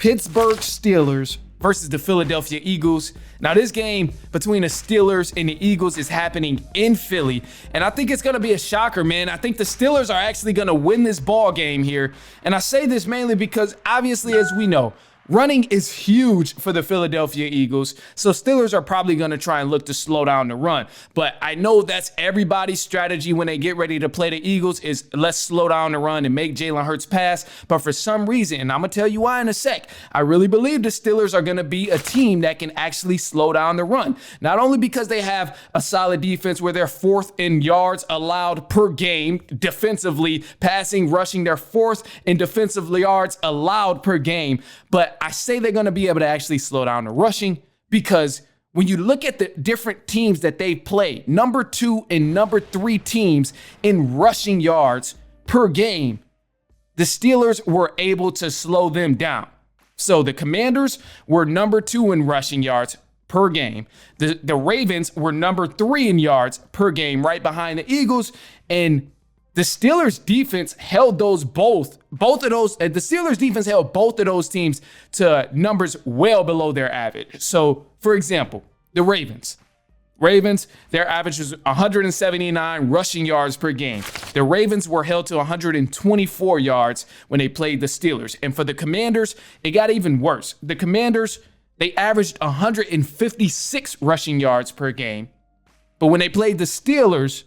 Pittsburgh Steelers versus the Philadelphia Eagles. Now, this game between the Steelers and the Eagles is happening in Philly, and I think it's going to be a shocker, man. I think the Steelers are actually going to win this ball game here, and I say this mainly because, obviously, as we know, running is huge for the Philadelphia Eagles, so Steelers are probably going to try and look to slow down the run. But I know that's everybody's strategy when they get ready to play the Eagles is let's slow down the run and make Jalen Hurts pass. But for some reason, and I'm going to tell you why in a sec, I really believe the Steelers are going to be a team that can actually slow down the run. Not only because they have a solid defense where they're fourth in yards allowed per game defensively, passing, rushing, they're fourth in defensive yards allowed per game, but I say they're going to be able to actually slow down the rushing because when you look at the different teams that they've played, number 2 and number 3 teams in rushing yards per game, the Steelers were able to slow them down. So the Commanders were number 2 in rushing yards per game. The Ravens were number 3 in yards per game, right behind the Eagles, and the Steelers defense held those both of those. The Steelers defense held both of those teams to numbers well below their average. So, for example, the Ravens, their average was 179 rushing yards per game. The Ravens were held to 124 yards when they played the Steelers. And for the Commanders, it got even worse. The Commanders, they averaged 156 rushing yards per game. But when they played the Steelers,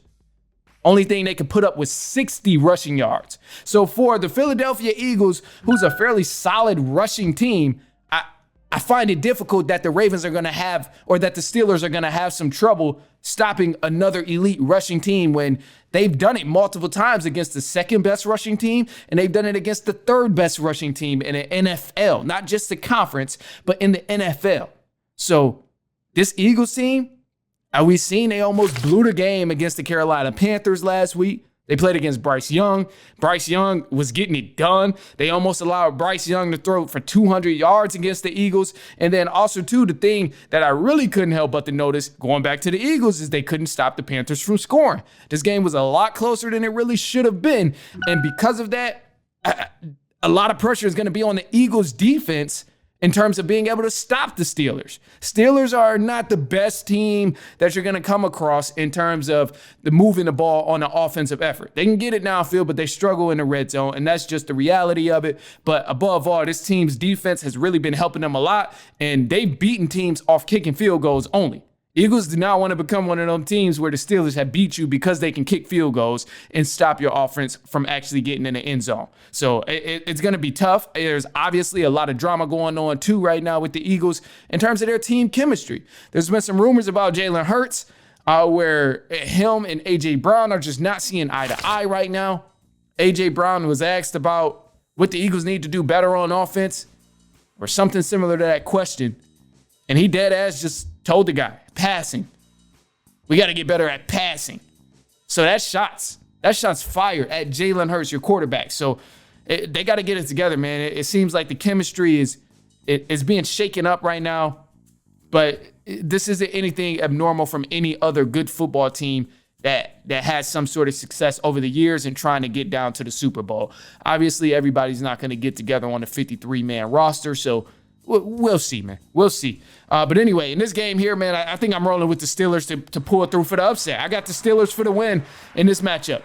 only thing they could put up was 60 rushing yards. So for the Philadelphia Eagles, who's a fairly solid rushing team, I find it difficult that the Ravens are going to have, or that the Steelers are going to have some trouble stopping another elite rushing team when they've done it multiple times against the second best rushing team, and they've done it against the third best rushing team in the NFL, not just the conference, but in the NFL. So this Eagles team, we seen they almost blew the game against the Carolina Panthers last week. They played against Bryce Young. Bryce Young was getting it done. They almost allowed Bryce Young to throw for 200 yards against the Eagles. And then also, too, the thing that I really couldn't help but to notice going back to the Eagles is they couldn't stop the Panthers from scoring. This game was a lot closer than it really should have been. And because of that, a lot of pressure is going to be on the Eagles defense in terms of being able to stop the Steelers. Steelers are not the best team that you're going to come across in terms of the moving the ball on an offensive effort. They can get it downfield, but they struggle in the red zone, and that's just the reality of it. But above all, this team's defense has really been helping them a lot, and they've beaten teams off kicking field goals only. Eagles do not want to become one of those teams where the Steelers have beat you because they can kick field goals and stop your offense from actually getting in the end zone. So it's going to be tough. There's obviously a lot of drama going on, too, right now with the Eagles in terms of their team chemistry. There's been some rumors about Jalen Hurts where him and A.J. Brown are just not seeing eye to eye right now. A.J. Brown was asked about what the Eagles need to do better on offense or something similar to that question. And he dead ass just told the guy, passing. We got to get better at passing. So that's shots. That shot's fired at Jalen Hurts, your quarterback. So they got to get it together, man. It seems like the chemistry is being shaken up right now. But this isn't anything abnormal from any other good football team that has some sort of success over the years and trying to get down to the Super Bowl. Obviously, everybody's not going to get together on a 53-man roster, so we'll see, man. We'll see. But anyway, in this game here, man, I think I'm rolling with the Steelers to pull through for the upset. I got the Steelers for the win in this matchup.